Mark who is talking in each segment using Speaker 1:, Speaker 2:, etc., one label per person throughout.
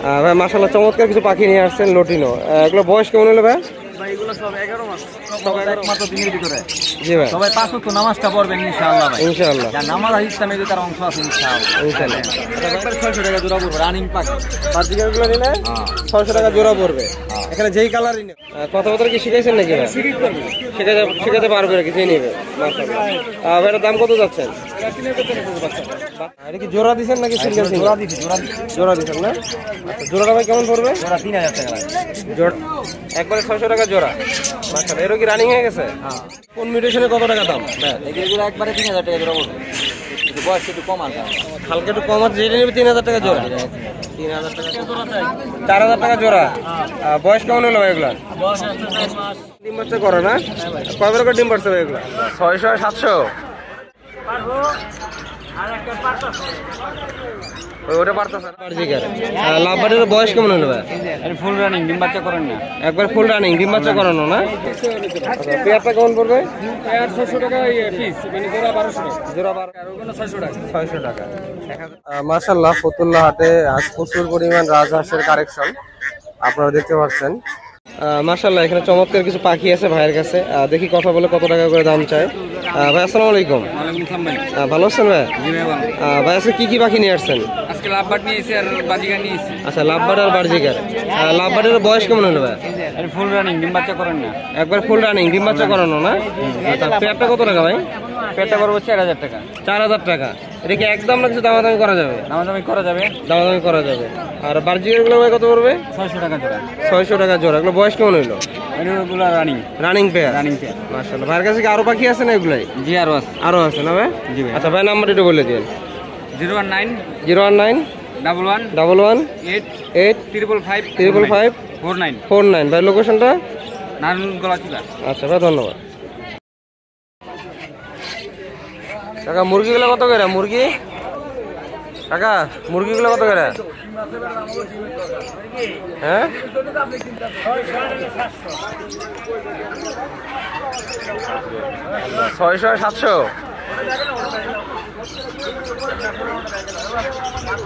Speaker 1: ভাই মাশাআল্লাহ চমৎকার কিছু পাখি নিয়ে আসছেন লটিনো। এগুলো বয়স কেমন হলো ভাই?
Speaker 2: ভাই এগুলো সব 11 মাস, সব একমাত্র দিনের ভিতরে।
Speaker 1: জি ভাই,
Speaker 2: সবাই 5 ওয়াক্ত নামাজটা পড়বেন ইনশাআল্লাহ ভাই।
Speaker 1: ইনশাআল্লাহ।
Speaker 2: যার নামাজ ইসলামে যে তার অংশ আছে ইনশাআল্লাহ।
Speaker 1: ইনশাআল্লাহ।
Speaker 2: একবার 600 টাকা জোড়া পড়বে রানিং পাখি।
Speaker 1: বাজিকারগুলো নিলে 600 টাকা জোড়া পড়বে। এখানে যেই কালারই নেই। কথাবার্তা কি শিখাইছেন নাকি ভাই? শিখাতে পারবে নাকি যে নেবে? মাশাআল্লাহ। ভাইয়ের দাম কত যাচ্ছেন? এটা কি জোড়া দিচ্ছেন নাকি সিঙ্গেল? জোড়া দিচ্ছেন না? আচ্ছা, জোড়াটা ভাই কেমন পড়বে?
Speaker 2: জোড়া 3000 টাকা।
Speaker 1: জোড়া একবারে 600 টাকা জোড়া। মাশাআল্লাহ। এরও কি রানিং হয়ে গেছে?
Speaker 2: হ্যাঁ।
Speaker 1: কোন মিউটেশনে কত টাকা দাম?
Speaker 2: এগুলো একবারে 3000 টাকা জোড়া পড়বে। একটু বয়স একটু কম আছে,
Speaker 1: হালকা একটু কম আছে, যেটা নেবে 3000 টাকা জোড়া। 3000 টাকা জোড়া, 4000 টাকা জোড়া। বয়স কেমন হলো ভাই এগুলা?
Speaker 2: বয়স আছে 4 মাস।
Speaker 1: ডিম বাচ্চা করে না? কয় বার করে ডিম পারছে ভাই এগুলা? 600 700
Speaker 2: পারবো আর একটা পারতাছে।
Speaker 1: ওটা পারতেছে না বার্জিকার। লাভবারের বয়স কেমন হলো ভাই?
Speaker 2: এটা ফুল রানিং, ডিম বাচ্চা করেন না।
Speaker 1: একবার ফুল রানিং, ডিম বাচ্চা করানো না? পেয়ারটা কেমন পড়বে?
Speaker 2: পেয়ার 600 টাকা পিস, মানে জোড়া 1200 টাকা।
Speaker 1: জোড়া 12
Speaker 2: আর ওগুলো 600 টাকা।
Speaker 1: 600 টাকা। মাশাআল্লাহ ফতুল্লাহ হাটে আজ প্রচুর পরিমাণ রাজহাঁসের কালেকশন আপনারা দেখতে পাচ্ছেন। মাশাআল্লাহ এখানে চমৎকার কিছু পাখি আছে ভাইয়ের কাছে। দেখি কথা বলে কত টাকা করে দাম চায়। ভাই আসসালামু আলাইকুম।
Speaker 2: ওয়ালাইকুম আসসালাম ভাই।
Speaker 1: ভালো আছেন ভাই?
Speaker 2: জি ভাই ভালো।
Speaker 1: ভাই আজকে কি কি পাখি নিয়ে আসছেন?
Speaker 2: আজকে লাভবাট নিয়েছি আর বাজিগার নিয়েছি।
Speaker 1: আচ্ছা, লাভবার্ড আর বার্জিকার। লাভবার্ডের বয়স কেমন হলো ভাই?
Speaker 2: এটা ফুল রানিং, ডিম বাচ্চা করেন না।
Speaker 1: একবার ফুল রানিং, ডিম বাচ্চা করানো না? আচ্ছা, পেয়ারটা কত টাকা ভাই?
Speaker 2: পেয়ারটা পড়বে 4000 টাকা।
Speaker 1: 4000 টাকা। এটা কি একদম না কিছু দামাদামি করা যাবে?
Speaker 2: দামাদামি করা যাবে।
Speaker 1: দামাদামি করা যাবে। আর বার্জিকার গুলো ভাই কত পড়বে?
Speaker 2: 600 টাকা জোড়া।
Speaker 1: 600 টাকা জোড়া। এগুলো বয়স কেমন হইলো?
Speaker 2: এগুলো running.
Speaker 1: Running pair.
Speaker 2: Running pair.
Speaker 1: মাশাআল্লাহ। ভাইয়ের কাছে কি আরো পাখি আছে না এগুলাই?
Speaker 2: জি আরো আছে।
Speaker 1: আরো আছে না ভাই?
Speaker 2: জি ভাই।
Speaker 1: আচ্ছা ভাই নাম্বারটা একটু বলে দিন।
Speaker 2: 019
Speaker 1: 019
Speaker 2: 11
Speaker 1: 11
Speaker 2: 8
Speaker 1: 8
Speaker 2: 555
Speaker 1: 555
Speaker 2: 49
Speaker 1: 49। ভাই লোকেশনটা?
Speaker 2: নারায়ণ গলাচিলা।
Speaker 1: আচ্ছা ভাই ধন্যবাদ। কাকা মুরগিগুলো কত করে? মুরগি কাকা মুরগিগুলো কত করে? হ্যাঁ 600 700।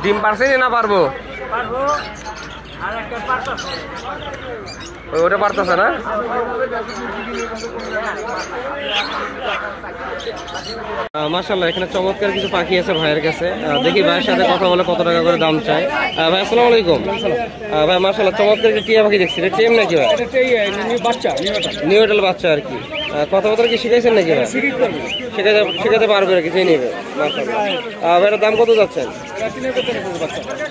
Speaker 1: ডিম পারছেনি না পারবো? ওটা পারতেছে না? মাশাআল্লাহ এখানে চমৎকার কিছু পাখি আছে ভাইয়ের কাছে। দেখি ভাইয়ের সাথে কথা বলে কত টাকা করে দাম চায়। ভাই আসসালামু আলাইকুম। ভাই মাশাআল্লাহ চমৎকার কিছু টিয়া পাখি দেখছি। এটা টেম নাকি ভাই? নিউ এডাল বাচ্চা আর কি। কথাবার্তা কি শিখাইছেন নাকি ভাই? শিখাতে পারবে নাকি যে নেবে? মাশাআল্লাহ। ভাইয়ের দাম কত যাচ্ছেন?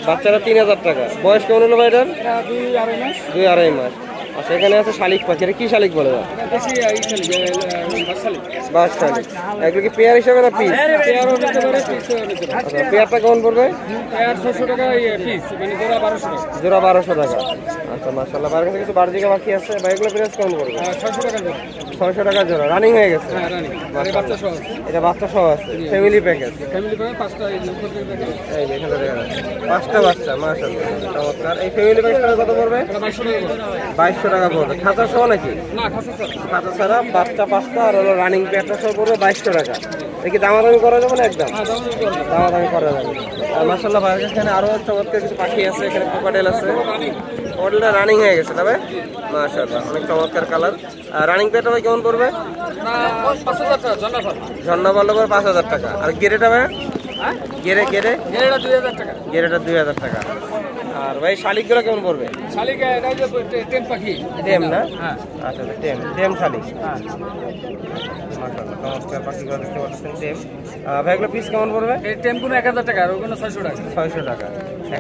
Speaker 1: বাচ্চারা 3000 টাকা। বয়স কেমন হলো ভাইটার? 2-2.5 মাস। আচ্ছা, এখানে আছে শালিক পাখি। এটা কি শালিক বলে? বাস শালিক। এগুলো কি পেয়ার হিসাবে না পিস? আচ্ছা, পেয়ারটা কেমন পড়বে?
Speaker 2: 600 টাকা পিস, মানে জোড়া 1200 টাকা।
Speaker 1: জোড়া 1200 টাকা। আচ্ছা মাশাআল্লাহ। ভাইয়ের কাছে কিছু বার্জিকা পাখি আছে। ভাই এগুলো প্রাইস কেমন পড়বে?
Speaker 2: 600 টাকা জোড়া।
Speaker 1: 600 টাকা জোড়া। রানিং হয়ে গেছে?
Speaker 2: হ্যাঁ রানিং। আরে বাচ্চা সহ আছে।
Speaker 1: এটা বাচ্চা সহ আছে। Family package.
Speaker 2: ফ্যামিলি প্যাকেজ 5টা এই যে উপর থেকে প্যাকেজ।
Speaker 1: এই যে এখানে দেখা যাচ্ছে 5টা বাচ্চা। মাশাআল্লাহ চমৎকার। এই ফ্যামিলি প্যাকেজটা কত পড়বে?
Speaker 2: এটা 2200 টাকা করে।
Speaker 1: 2200 টাকা পড়বে। খাঁচা সহ নাকি?
Speaker 2: না খাসা স্যার।
Speaker 1: খাঁচা ছাড়া বাচ্চা 5টা আর হলো রানিং পেয়ারটা সহ পড়বে 2200 টাকা। দেখি দামাদামি করা যাবে না? একদম
Speaker 2: হ্যাঁ দাম করবে।
Speaker 1: দামাদামি করা যাবে। আর মাশাআল্লাহ ভাইয়ের কাছে এখানে আরো চমৎকার কিছু পাখি আছে। এখানে কোকাটেল আছে। কোকাটেলটা রানিং হয়ে গেছে তবে মাশাআল্লাহ অনেক চমৎকার কালার। রানিং পেয়ারটা ভাই কেমন পড়বে?
Speaker 2: না 5000 টাকা ঝন্ডা ফল।
Speaker 1: ঝর্ণা বললে করে 5000 টাকা। আর গেরেটা ভাই?
Speaker 2: হ্যাঁ
Speaker 1: গেরে
Speaker 2: এটা 2000 টাকা।
Speaker 1: গেরেটা 2000 টাকা। আর ভাই শালিকগুলো কেমন পড়বে?
Speaker 2: শালিকা এটা যে টেম পাখি।
Speaker 1: টেম না?
Speaker 2: হ্যাঁ
Speaker 1: আচ্ছা টেম শালিক।
Speaker 2: হ্যাঁ।
Speaker 1: মাশাআল্লাহ চমৎকার পাখিগুলো দেখতে পাচ্ছেন টেম। ভাই এগুলো পিস কেমন পড়বে?
Speaker 2: এই টেম কোনো 1000 টাকা আর ওগুলো 600 টাকা।
Speaker 1: 600 টাকা।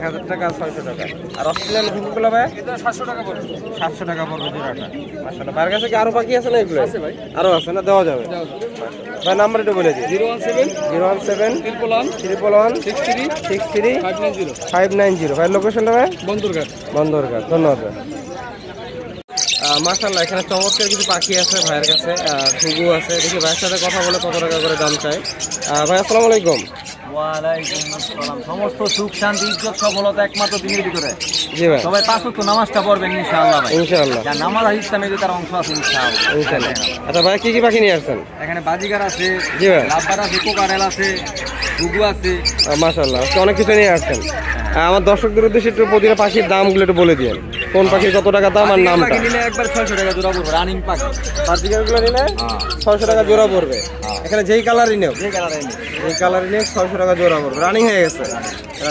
Speaker 1: 1000 টাকা আর 600 টাকা। আর অস্ট্রেলিয়ান ঘুঘুগুলো ভাই?
Speaker 2: এটা 700 টাকা পড়বে।
Speaker 1: 700 টাকা পড়বে জোড়াটা। মাশাআল্লাহ। ভাইয়ের কাছে কি আরো পাখি আছে না এগুলো?
Speaker 2: আছে ভাই।
Speaker 1: আরো আছে না? দেওয়া যাবে। ভাই নাম্বার একটু বলে দিন।
Speaker 2: 017
Speaker 1: 017
Speaker 2: 111
Speaker 1: 63
Speaker 2: 63
Speaker 1: 63
Speaker 2: 590
Speaker 1: 590। ভাই লোকেশনটা ভাই?
Speaker 2: বন্দরঘাট।
Speaker 1: বন্দরঘাট। ধন্যবাদ ভাই। মাশাআল্লাহ এখানে চমৎকার কিছু পাখি আছে ভাইয়ের কাছে। ঘুঘু আছে। দেখি ভাইয়ের সাথে কথা বলে কত টাকা করে দাম চায়। ভাই আসসালামু আলাইকুম।
Speaker 2: ওয়ালাইকুম আসসালাম। সমস্ত সুখ শান্তি ইজ্জত সফলতা একমাত্র দিনের ভিতরে।
Speaker 1: জি ভাই।
Speaker 2: সবাই 5 ওয়াক্ত নামাজটা পড়বেন ইনশাআল্লাহ ভাই।
Speaker 1: ইনশাআল্লাহ।
Speaker 2: যার নামাজ ইসলামে যে তার অংশ আছে ইনশাআল্লাহ।
Speaker 1: ইনশাআল্লাহ। আচ্ছা ভাই কি কি পাখি নিয়ে আসছেন?
Speaker 2: এখানে বাজিগার আছে,
Speaker 1: জি ভাই।
Speaker 2: লাভবার আছে, কোকারেল আছে, ঘুঘু আছে।
Speaker 1: মাশাআল্লাহ অনেক কিছু নিয়ে আসছেন। আমার দর্শকদের উদ্দেশ্যে একটু প্রতিটা পাখির দামগুলো একটু বলে দিন, কোন পাখির কত টাকা দাম আর নামটা।
Speaker 2: নিলে একবার 600 টাকা জোড়া পড়বে, রানিং পাখি।
Speaker 1: বাজিকারগুলো নিলে 600 টাকা জোড়া পড়বে। এখানে যেই কালারই নেও,
Speaker 2: যে কালারে নিলে
Speaker 1: এই কালারই নিয়ে 600 টাকা জোড়া পড়বে। রানিং হয়ে গেছে।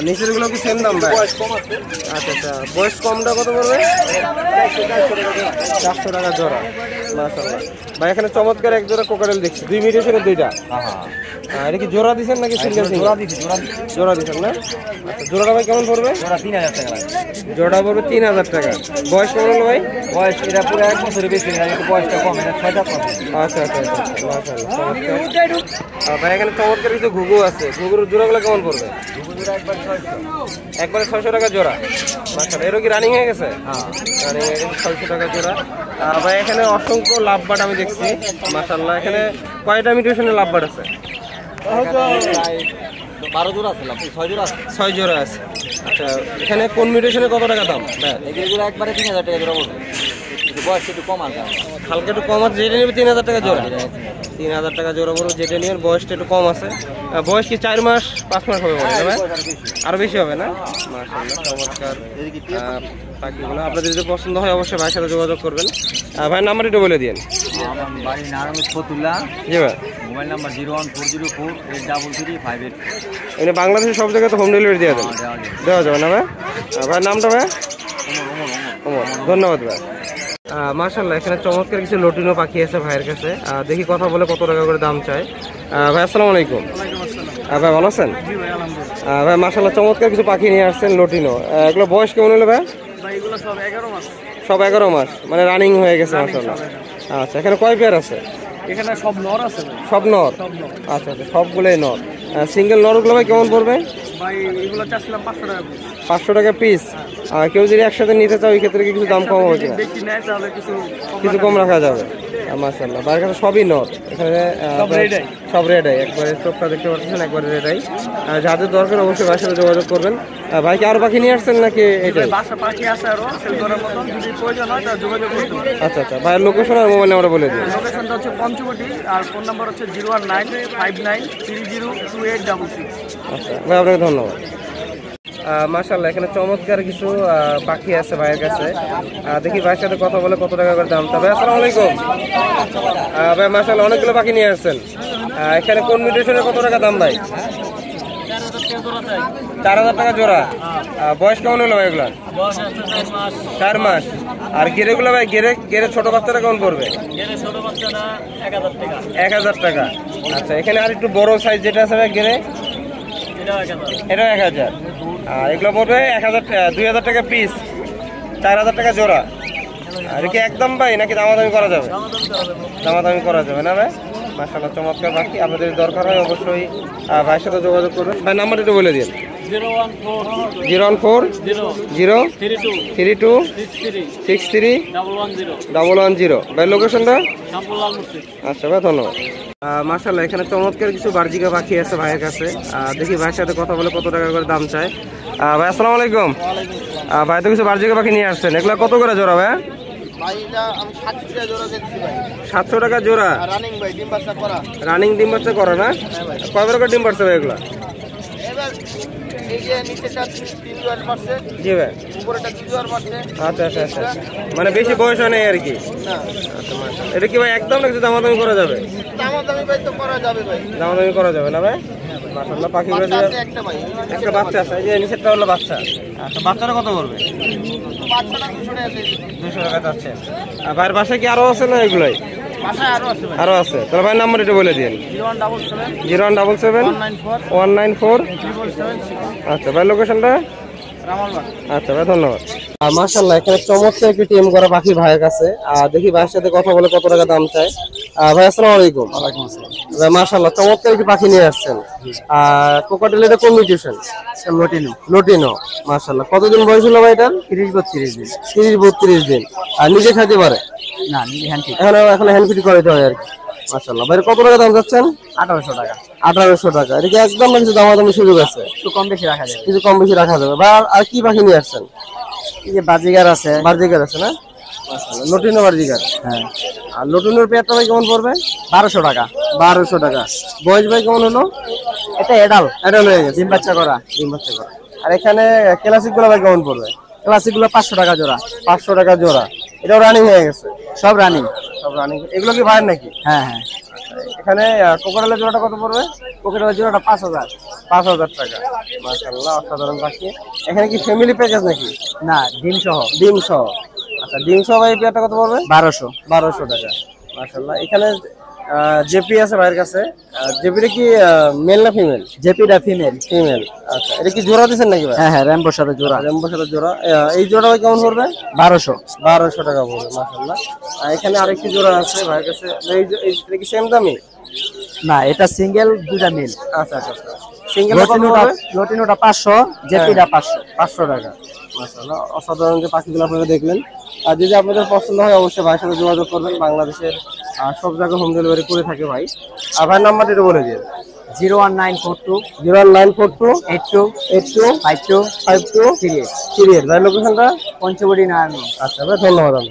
Speaker 1: নিচের গুলো কি সেম দাম ভাই?
Speaker 2: বয়স কম আছে।
Speaker 1: আচ্ছা আচ্ছা, বয়স কমটা কত পড়বে? 400 টাকা জোড়া। মাশাআল্লাহ ভাই, এখানে চমৎকার এক জোড়া কোকারেল দেখছি, 2 মিউটেশনের 2টা। এটা কি জোড়া দিচ্ছেন নাকি সিঙ্গেল সিঙ্গেল? জোড়া দিচ্ছেন না? আচ্ছা, জোড়াটা ভাই কেমন পড়বে?
Speaker 2: জোড়া 3000 টাকা লাগে।
Speaker 1: জোড়া পড়বে 3000 টাকা। বয়স কেমন হলো ভাই?
Speaker 2: বয়স এটা পুরো 1 বছরের বেশি না, কিন্তু বয়সটা কম, এটা 6-7 মাস।
Speaker 1: আচ্ছা আচ্ছা আচ্ছা, মাশাআল্লাহ চমৎকার। ভাই এখানে চমৎকার কিছু ঘুঘু আছে, ঘুঘুর জোড়াগুলো কেমন পড়বে?
Speaker 2: জোড়া একবার 600।
Speaker 1: একবারে 600 টাকা জোড়া। মাশাআল্লাহ, এরও কি রানিং হয়ে গেছে?
Speaker 2: হ্যাঁ,
Speaker 1: রানিং হয়ে গেছে, 600 টাকা জোড়া। ভাই এখানে অসংখ্য লাভবাট আমি দেখছি, মাশাআল্লাহ। এখানে কয়টা মিউটেশনের লাভবাট আছে?
Speaker 2: 12 জোড়া আছে, 6 জোড়া আছে।
Speaker 1: 6 জোড়া আছে। আচ্ছা, এখানে কোন মিউটেশনে কত টাকা দাম?
Speaker 2: এগুলো জোড়া একবারে 3000 টাকা জোড়া পড়বে, কিন্তু বয়স একটু কম আছে।
Speaker 1: হালকা একটু কম আছে, যেটা নেবে 3000 টাকা জোড়া। 3000 টাকা জোড়া বলবো, যেটা নিয়ে বয়সটা একটু কম আছে। বয়স কি 4 মাস 5 মাস হবে মনে হয়? আরো বেশি হবে না? মাশাআল্লাহ চমৎকার পাখিগুলো। আপনাদের যদি পছন্দ হয় অবশ্যই ভাইয়ের সাথে যোগাযোগ করবেন। ভাইয়ের নাম্বার একটু বলে দিন।
Speaker 2: আমার বাড়ি নারায়ণগঞ্জ ফতুল্লা।
Speaker 1: জি ভাই।
Speaker 2: Mobile number 01404833588।
Speaker 1: এখানে বাংলাদেশের সব জায়গায় তো হোম ডেলিভারি দেওয়া যাবে? দেওয়া যাবে না ভাই? ভাইয়ের নামটা ভাই? ওমর। ধন্যবাদ ভাই। মাশাআল্লাহ, এখানে চমৎকার কিছু লটিনো পাখি আছে ভাইয়ের কাছে। দেখি কথা বলে কত টাকা করে দাম চায়। ভাই আসসালামু আলাইকুম। ভাই ভালো আছেন? ভাই মাশাআল্লাহ চমৎকার কিছু পাখি নিয়ে আসছেন লটিনো। এগুলো বয়স কেমন হলো ভাই?
Speaker 2: এগুলো সব 11 মাস।
Speaker 1: সব 11 মাস, মানে রানিং হয়ে গেছে মাশাআল্লাহ। আচ্ছা, এখানে কয় পেয়ার আছে?
Speaker 2: এখানে সব নর আছে।
Speaker 1: সব নর? আচ্ছা আচ্ছা, সবগুলোই নর। সিঙ্গেল নরগুলো ভাই কেমন পড়বে?
Speaker 2: ভাই এগুলো চাচ্ছিলাম 500 টাকা পিস।
Speaker 1: 500 টাকা পিস। আর কেউ যদি একসাথে নিতে চাও, ওই ক্ষেত্রে কি কিছু দাম কম হবে কিনা?
Speaker 2: বেশি নেয় তাহলে
Speaker 1: কিছু কম রাখা যাবে। মাশাআল্লাহ, ভাইয়ের কাছে সবই নর। এখানে সব রেড আই, একবারে চোখটা দেখতে পাচ্ছেন, একবারে রেড আই। যাদের দরকার অবশ্যই ভাইয়ের সাথে যোগাযোগ করবেন। ভাই কি আরো পাখি নিয়ে আসছেন নাকি এটাই?
Speaker 2: পাখি আছে আরো সেল করার মতন, যদি প্রয়োজন হয় তাহলে যোগাযোগ করতে পারেন।
Speaker 1: আচ্ছা আচ্ছা, ভাইয়ের লোকেশন আর মোবাইল নাম্বার বলে দিন।
Speaker 2: লোকেশনটা হচ্ছে পঞ্চবটি, আর ফোন নাম্বার হচ্ছে 01959302866।
Speaker 1: আচ্ছা ভাই, আপনাকে ধন্যবাদ। মাশাআল্লাহ, এখানে চমৎকার কিছু পাখি আছে ভাইয়ের কাছে। দেখি ভাইয়ের সাথে কথা বলে কত টাকা করে দাম। ভাই আসসালামু আলাইকুম। ভাই মাশাআল্লাহ অনেকগুলো পাখি নিয়ে আসছেন। এখানে কোন মিউটেশনের কত টাকা দাম ভাই? 4000 টাকা জোড়া। বয়স কেমন হলো ভাই এগুলো? 4 মাস। আর গেরেগুলো ভাই, গেরে ছোট বাচ্চাটা কেমন পড়বে? 1000 টাকা। আচ্ছা, এখানে আর একটু বড় সাইজ যেটা আছে ভাই গেরে, এটা 1000। আর এগুলো পড়বে 2000 টাকা পিস, 4000 টাকা জোড়া। আর কি একদম ভাই নাকি দামাদামি করা যাবে? দামাদামি করা যাবে না ভাই? মাশাআল্লাহ চমৎকার পাখি। আপনাদের দরকার হয় অবশ্যই ভাইয়ের সাথে যোগাযোগ করবেন। ভাই নাম্বারটা একটু বলে দিন। 01402636110। ভাই লোকেশনটা? আচ্ছা ভাই, ধন্যবাদ। মাশাআল্লাহ, এখানে চমৎকার কিছু বার্জিকা পাখি আছে ভাইয়ের কাছে। দেখি ভাইয়ের সাথে কথা বলে কত টাকা করে দাম চায়। ভাই আসসালামু আলাইকুম। ভাই তো কিছু বার্জিকা পাখি নিয়ে আসছেন, এগুলো কত করে জোড়া ভাই? 700 টাকা জোড়া। রানিং ডিম বাচ্চা করা না? কয়বার করে ডিম পারছে ভাই এগুলা? জি ভাই। আচ্ছা আচ্ছা আচ্ছা, মানে বেশি বয়স হয় নাই আর কি। এটা কি ভাই একদম নাকি দামাদামি করা যাবে? দামাদামি করা যাবে না ভাই? মাশাআল্লাহ, পাখিগুলো একটা বাচ্চা আছে, এই যে নিচেরটা হলো বাচ্চা। আচ্ছা, বাচ্চাটা কত করবে? 200 টাকা যাচ্ছে। আর ভাইয়ের বাসায় কি আরো আছে না এগুলাই? আরো আছে। তাহলে ভাইয়ের নাম্বার এটা বলে দিন। 0177194। আচ্ছা ভাই, লোকেশনটা? আচ্ছা ভাই, ধন্যবাদ। মাশাআল্লাহ, এখানে চমৎকার একটি টিম করা পাখি ভাইয়ের কাছে। দেখি ভাইয়ের সাথে কথা বলে কত টাকা দাম চায়। ভাই আসসালামু আলাইকুম। ভাই মাশাআল্লাহ চমৎকার একটি পাখি নিয়ে আসছেন। কোকাটেল, এটা কোন মিউটেশন? লটিনো। মাশাআল্লাহ, কতদিন বয়স হলো ভাই এটার?
Speaker 2: 30-32 দিন।
Speaker 1: 30-32 দিন। আর নিজে খাইতে পারে?
Speaker 2: না, নিজে হ্যান্ড ফিড।
Speaker 1: এখন হ্যান্ড ফিড করাইতে হয় আর কি। মাশাআল্লাহ, ভাই কত টাকা দাম যাচ্ছেন?
Speaker 2: 1800 টাকা।
Speaker 1: 1800 টাকা। এটা কি একদম কিছু দামাদামি সুযোগ আছে?
Speaker 2: একটু কম বেশি রাখা যাবে।
Speaker 1: কিছু কম বেশি রাখা যাবে। ভাই আর কি পাখি নিয়ে আসছেন?
Speaker 2: এই যে বাজিগার আছে।
Speaker 1: বার্জিকার আছে না? মাশাআল্লাহ, লটিনো বার্জিকার।
Speaker 2: হ্যাঁ।
Speaker 1: আর লটিনোর পেয়ারটা ভাই কেমন পড়বে?
Speaker 2: 1200 টাকা।
Speaker 1: 1200 টাকা। বয়স ভাই কেমন হলো?
Speaker 2: এটা এডাল
Speaker 1: হয়ে গেছে,
Speaker 2: ডিম বাচ্চা করা।
Speaker 1: ডিম বাচ্চা করা। আর এখানে ক্লাসিক গুলো ভাই কেমন পড়বে?
Speaker 2: ক্লাসিক গুলো 500 টাকা জোড়া।
Speaker 1: 500 টাকা জোড়া। এটাও রানিং হয়ে গেছে?
Speaker 2: সব রানিং।
Speaker 1: সব রানিং। এগুলো কি ভাইয়ের নাকি?
Speaker 2: হ্যাঁ হ্যাঁ।
Speaker 1: এখানে কোকারেলের জোড়াটা কত পড়বে?
Speaker 2: কোকারেলের জোড়াটা 5000।
Speaker 1: 5000 টাকা। মাশাআল্লাহ, অসাধারণ পাখি। এখানে কি ফ্যামিলি প্যাকেজ নাকি?
Speaker 2: না, ডিম সহ।
Speaker 1: ডিম সহ। আচ্ছা, ডিম সহ ভাই পেয়ারটা কত পড়বে?
Speaker 2: 1200।
Speaker 1: 1200 টাকা। মাশাআল্লাহ। এখানে জেপি আছে ভাইয়ের কাছে। জেপিটা কি মেল না ফিমেল?
Speaker 2: জেপিটা ফিমেল।
Speaker 1: ফিমেল। আচ্ছা, এটা কি জোড়া দিচ্ছেন নাকি ভাই?
Speaker 2: হ্যাঁ হ্যাঁ, র্যাম্বোর সাথে জোড়া।
Speaker 1: রেমবোর সাথে জোড়া। এই জোড়া ভাই কেমন পড়বে?
Speaker 2: 1200।
Speaker 1: 1200 টাকা পড়বে। মাশাআল্লাহ। এখানে আরেকটি জোড়া আছে ভাইয়ের কাছে। এটা কি সেম দামি?
Speaker 2: না, এটা সিঙ্গেল, দুইটা মিল।
Speaker 1: আচ্ছা আচ্ছা। সিঙ্গেল কত পড়বে?
Speaker 2: লটিনোটা 500, জেপিটা 500।
Speaker 1: 500 টাকা। মাশাআল্লাহ, অসাধারণ যে পাখিগুলো আপনারা দেখলেন। আর যদি আপনাদের পছন্দ হয় অবশ্যই ভাইয়ের সাথে যোগাযোগ করবেন। বাংলাদেশের সব জায়গায় হোম ডেলিভারি করে থাকে ভাই। আর ভাইয়ের নাম্বারটা একটু বলে দিন।
Speaker 2: 01942
Speaker 1: 01942
Speaker 2: 82
Speaker 1: 82
Speaker 2: 52
Speaker 1: 52
Speaker 2: 38।
Speaker 1: 38। ভাই লোকেশনটা?
Speaker 2: পঞ্চবটি নারায়ণ।
Speaker 1: আচ্ছা ভাই, ধন্যবাদ।